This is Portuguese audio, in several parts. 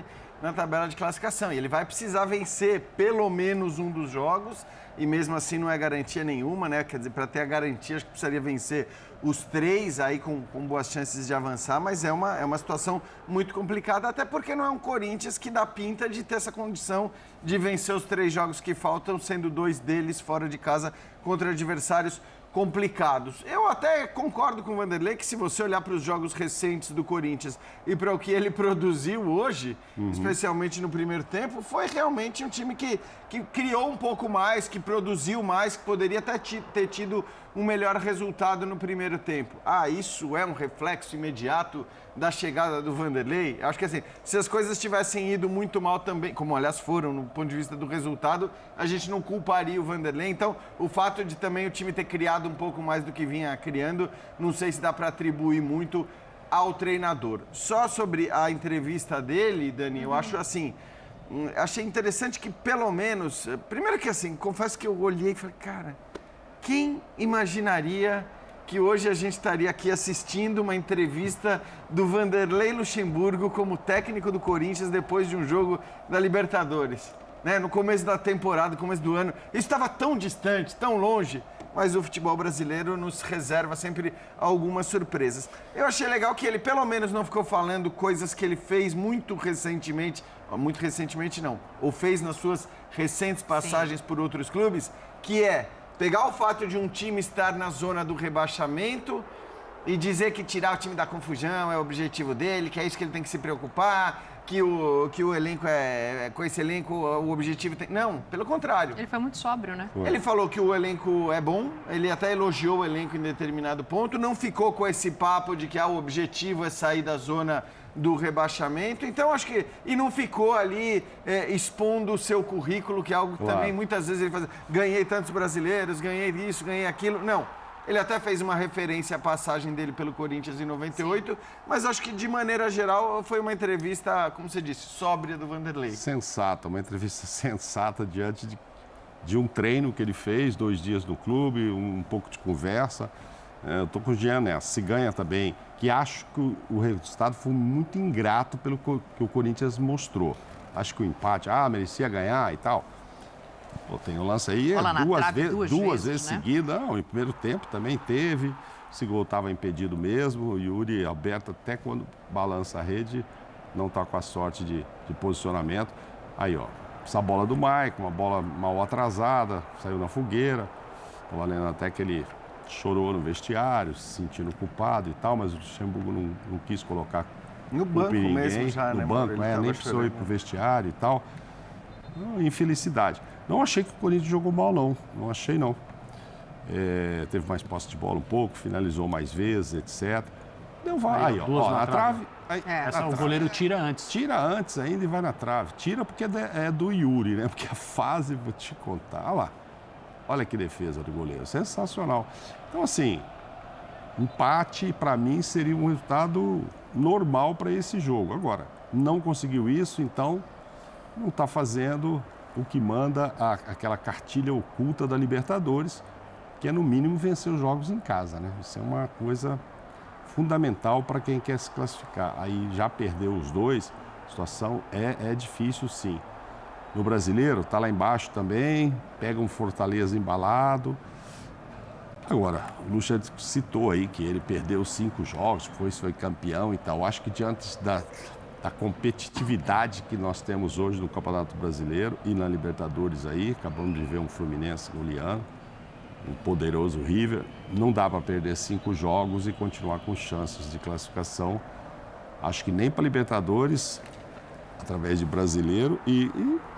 ali na tabela de classificação. E ele vai precisar vencer pelo menos um dos jogos, e mesmo assim não é garantia nenhuma, né? Quer dizer, para ter a garantia, acho que precisaria vencer os 3 aí com boas chances de avançar, mas é uma situação muito complicada, até porque não é um Corinthians que dá pinta de ter essa condição de vencer os 3 jogos que faltam, sendo 2 deles fora de casa contra adversários complicados. Eu até concordo com o Vanderlei que se você olhar para os jogos recentes do Corinthians e para o que ele produziu hoje, especialmente no primeiro tempo, foi realmente um time que criou um pouco mais, que produziu mais, que poderia até ter tido um melhor resultado no primeiro tempo. Isso é um reflexo imediato da chegada do Vanderlei? Acho que assim, se as coisas tivessem ido muito mal também, como aliás foram no ponto de vista do resultado, a gente não culparia o Vanderlei. Então, o fato de também o time ter criado um pouco mais do que vinha criando, não sei se dá para atribuir muito ao treinador. Só sobre a entrevista dele, Dani, eu acho assim, achei interessante que pelo menos, primeiro que assim, confesso que eu olhei e falei, cara, quem imaginaria que hoje a gente estaria aqui assistindo uma entrevista do Vanderlei Luxemburgo como técnico do Corinthians depois de um jogo da Libertadores, né? No começo da temporada, no começo do ano. Isso estava tão distante, tão longe, mas o futebol brasileiro nos reserva sempre algumas surpresas. Eu achei legal que ele pelo menos não ficou falando coisas que ele fez muito recentemente não, ou fez nas suas recentes passagens por outros clubes, que é pegar o fato de um time estar na zona do rebaixamento e dizer que tirar o time da confusão é o objetivo dele, que é isso que ele tem que se preocupar, que o elenco com esse elenco o objetivo tem... Não, pelo contrário. Ele foi muito sóbrio, né? Ele falou que o elenco é bom, ele até elogiou o elenco em determinado ponto, não ficou com esse papo de que o objetivo é sair da zona do rebaixamento, então acho que... E não ficou ali expondo o seu currículo, que é algo que também muitas vezes ele faz. Ganhei tantos brasileiros, ganhei isso, ganhei aquilo. Não, ele até fez uma referência à passagem dele pelo Corinthians em 98, mas acho que de maneira geral foi uma entrevista, como você disse, sóbria do Vanderlei. Sensata, uma entrevista sensata diante de um treino que ele fez, 2 dias no clube, um pouco de conversa. Eu estou com o Jean nessa, se ganha também, que acho que o resultado foi muito ingrato pelo que o Corinthians mostrou. Acho que o empate, merecia ganhar e tal. Pô, tem um lance aí, duas vezes né? seguidas. Não, em primeiro tempo também teve, esse gol estava impedido mesmo, o Yuri Alberto até quando balança a rede, não está com a sorte de posicionamento. Aí, ó, essa bola do Maicon, uma bola mal atrasada, saiu na fogueira, tô valendo até que ele chorou no vestiário, se sentindo culpado e tal, mas o Luxemburgo não quis colocar no banco ninguém, mesmo já, no né, banco, nem precisou ir pro vestiário e tal. Infelicidade. Não achei que o Corinthians jogou mal, não achei, não. Teve mais posse de bola um pouco, finalizou mais vezes, etc. Deu vai, ó, na trave. O goleiro tira antes. Tira antes ainda e vai na trave. Tira porque é do Yuri, né? Porque a fase, vou te contar, olha lá. Olha que defesa do goleiro, sensacional. Então, assim, empate, para mim, seria um resultado normal para esse jogo. Agora, não conseguiu isso, então não está fazendo o que manda aquela cartilha oculta da Libertadores, que é, no mínimo, vencer os jogos em casa, né? Isso é uma coisa fundamental para quem quer se classificar. Aí já perdeu os 2, a situação é difícil, sim. No Brasileiro, está lá embaixo também, pega um Fortaleza embalado. Agora, o Lucha citou aí que ele perdeu 5 jogos, foi campeão e tal. Acho que diante da competitividade que nós temos hoje no Campeonato Brasileiro e na Libertadores aí, acabamos de ver um Fluminense goleando, um poderoso River, não dá para perder 5 jogos e continuar com chances de classificação. Acho que nem para Libertadores, através de Brasileiro e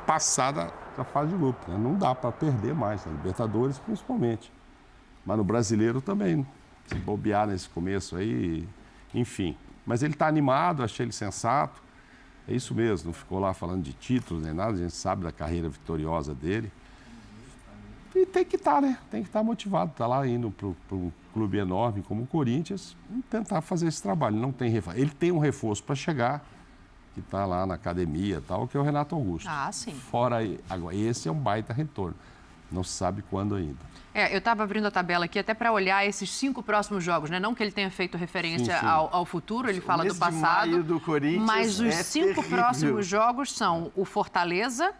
passar da fase de grupo, né? Não dá para perder mais, na Libertadores principalmente. Mas no Brasileiro também, se bobear nesse começo aí, enfim. Mas ele está animado, achei ele sensato, é isso mesmo, não ficou lá falando de títulos nem nada, a gente sabe da carreira vitoriosa dele. E tem que estar, né? Tem que estar motivado, está lá indo para um clube enorme como o Corinthians e tentar fazer esse trabalho. Não tem reforço. Ele tem um reforço para chegar, que está lá na academia e tal, que é o Renato Augusto. Sim. Fora aí, agora, esse é um baita retorno. Não se sabe quando ainda. Eu estava abrindo a tabela aqui até para olhar esses 5 próximos jogos, né? Não que ele tenha feito referência Sim. ao futuro, ele fala do passado. De maio do Corinthians mas os 5 terrível. próximos jogos são o Fortaleza,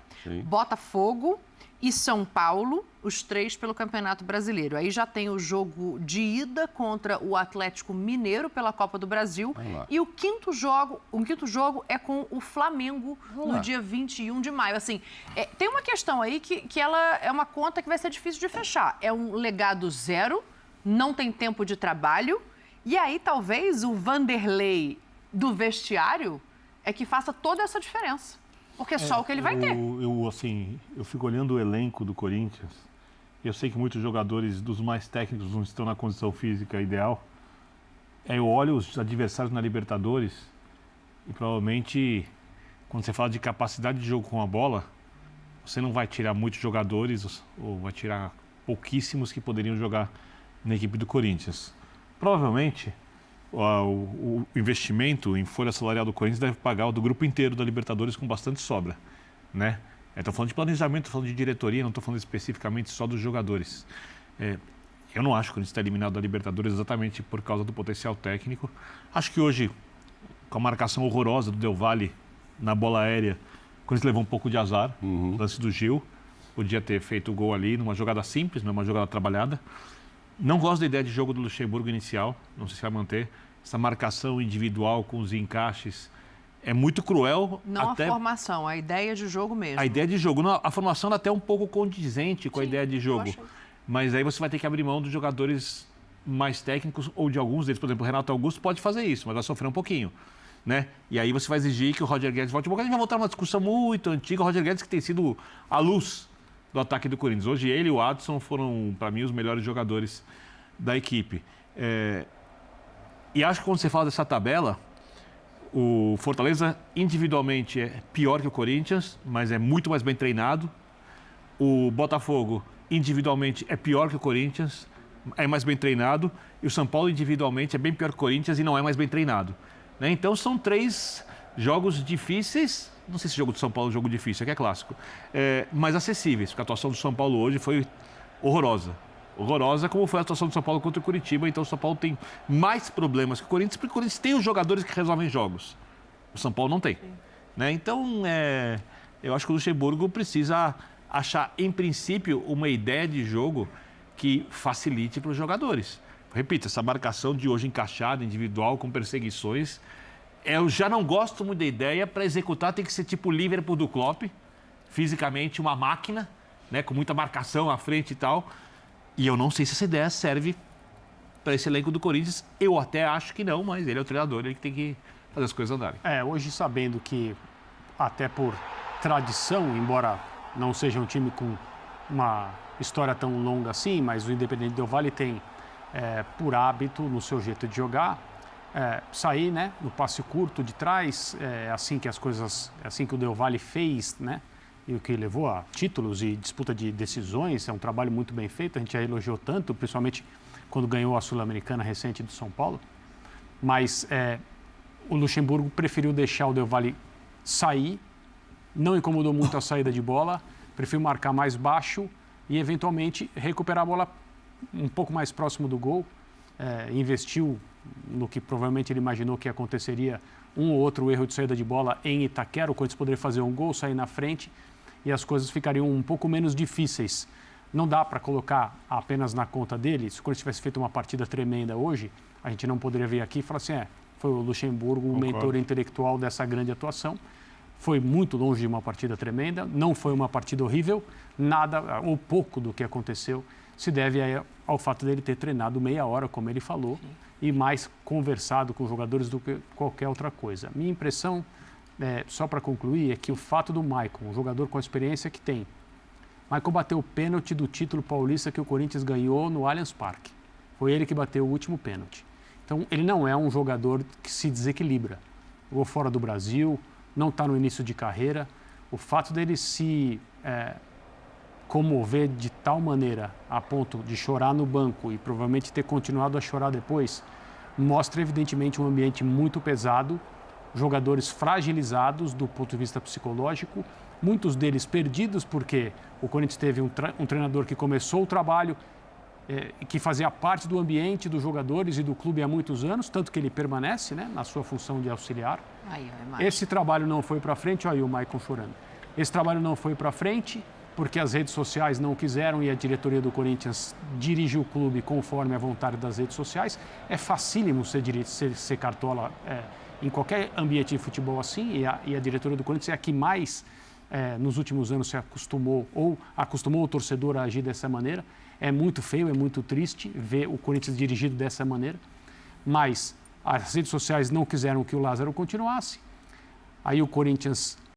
Botafogo e São Paulo, os 3 pelo Campeonato Brasileiro. Aí já tem o jogo de ida contra o Atlético Mineiro pela Copa do Brasil. E o quinto jogo é com o Flamengo no dia 21 de maio. Assim, tem uma questão aí que ela é uma conta que vai ser difícil de fechar. É um legado zero, não tem tempo de trabalho. E aí talvez o Vanderlei do vestiário é que faça toda essa diferença. Porque é só o que ele vai ter. Eu fico olhando o elenco do Corinthians. Eu sei que muitos jogadores dos mais técnicos não estão na condição física ideal. Eu olho os adversários na Libertadores e provavelmente, quando você fala de capacidade de jogo com a bola, você não vai tirar muitos jogadores ou vai tirar pouquíssimos que poderiam jogar na equipe do Corinthians. Provavelmente, o investimento em folha salarial do Corinthians deve pagar o do grupo inteiro da Libertadores com bastante sobra, né? Estou falando de planejamento, estou falando de diretoria, não estou falando especificamente só dos jogadores. Eu não acho que o Corinthians está eliminado da Libertadores exatamente por causa do potencial técnico. Acho que hoje, com a marcação horrorosa do Del Valle na bola aérea, o Corinthians levou um pouco de azar, lance do Gil. Podia ter feito o gol ali numa jogada simples, numa jogada trabalhada. Não gosto da ideia de jogo do Luxemburgo inicial, não sei se vai manter. Essa marcação individual com os encaixes é muito cruel. Não a formação, a ideia de jogo mesmo. A ideia de jogo. Não, a formação é até um pouco condizente com a ideia de jogo. Mas aí você vai ter que abrir mão dos jogadores mais técnicos ou de alguns deles. Por exemplo, o Renato Augusto pode fazer isso, mas vai sofrer um pouquinho, né? E aí você vai exigir que o Roger Guedes volte. A gente vai voltar numa discussão muito antiga. O Roger Guedes que tem sido a luz do ataque do Corinthians. Hoje ele e o Adson foram, para mim, os melhores jogadores da equipe. E acho que quando você fala dessa tabela, o Fortaleza individualmente é pior que o Corinthians, mas é muito mais bem treinado. O Botafogo individualmente é pior que o Corinthians, é mais bem treinado. E o São Paulo individualmente é bem pior que o Corinthians e não é mais bem treinado, né? Então são 3 jogos difíceis. Não sei se o jogo do São Paulo é um jogo difícil, é clássico. Mas acessíveis, porque a atuação do São Paulo hoje foi horrorosa. Horrorosa, como foi a atuação do São Paulo contra o Curitiba. Então o São Paulo tem mais problemas que o Corinthians, porque o Corinthians tem os jogadores que resolvem jogos. O São Paulo não tem, né? Então, eu acho que o Luxemburgo precisa achar, em princípio, uma ideia de jogo que facilite para os jogadores. Repito, essa marcação de hoje encaixada, individual, com perseguições, eu já não gosto muito da ideia. Para executar tem que ser tipo o Liverpool do Klopp, fisicamente uma máquina, né, com muita marcação à frente e tal. E eu não sei se essa ideia serve para esse elenco do Corinthians. Eu até acho que não, mas ele é o treinador, ele que tem que fazer as coisas andarem. Hoje sabendo que, até por tradição, embora não seja um time com uma história tão longa assim, mas o Independente Del Valle tem, por hábito, no seu jeito de jogar, sair, né, no passe curto de trás, assim que o Del Valle fez, né? E o que levou a títulos e disputa de decisões, é um trabalho muito bem feito, a gente já elogiou tanto, principalmente quando ganhou a Sul-Americana recente do São Paulo. Mas o Luxemburgo preferiu deixar o Del Valle sair, não incomodou muito a saída de bola, preferiu marcar mais baixo e, eventualmente, recuperar a bola um pouco mais próximo do gol. Investiu no que provavelmente ele imaginou que aconteceria, um ou outro erro de saída de bola em Itaquera, o Corinthians poderia fazer um gol, sair na frente e as coisas ficariam um pouco menos difíceis. Não dá para colocar apenas na conta dele. Se o Corinthians tivesse feito uma partida tremenda hoje, a gente não poderia vir aqui e falar assim, foi o Luxemburgo o mentor intelectual dessa grande atuação. Foi muito longe de uma partida tremenda, não foi uma partida horrível, nada ou pouco do que aconteceu se deve ao fato dele ter treinado meia hora, como ele falou, e mais conversado com os jogadores do que qualquer outra coisa. Minha impressão, só para concluir, é que o fato do Maicon, um jogador com a experiência que tem, Maicon bateu o pênalti do título paulista que o Corinthians ganhou no Allianz Parque. Foi ele que bateu o último pênalti. Então, ele não é um jogador que se desequilibra. Jogou fora do Brasil, não está no início de carreira. O fato dele se comover de tal maneira a ponto de chorar no banco e provavelmente ter continuado a chorar depois, mostra evidentemente um ambiente muito pesado jogadores fragilizados do ponto de vista psicológico, muitos deles perdidos, porque o Corinthians teve um treinador que começou o trabalho, que fazia parte do ambiente dos jogadores e do clube há muitos anos, tanto que ele permanece, né, na sua função de auxiliar. Esse trabalho não foi para frente, olha aí o Maicon chorando. Esse trabalho não foi para frente porque as redes sociais não quiseram e a diretoria do Corinthians dirige o clube conforme a vontade das redes sociais. É facílimo ser cartola em qualquer ambiente de futebol assim, e a diretoria do Corinthians é a que mais, nos últimos anos, se acostumou o torcedor a agir dessa maneira. É muito feio, é muito triste ver o Corinthians dirigido dessa maneira, mas as redes sociais não quiseram que o Lázaro continuasse. Aí o Corinthians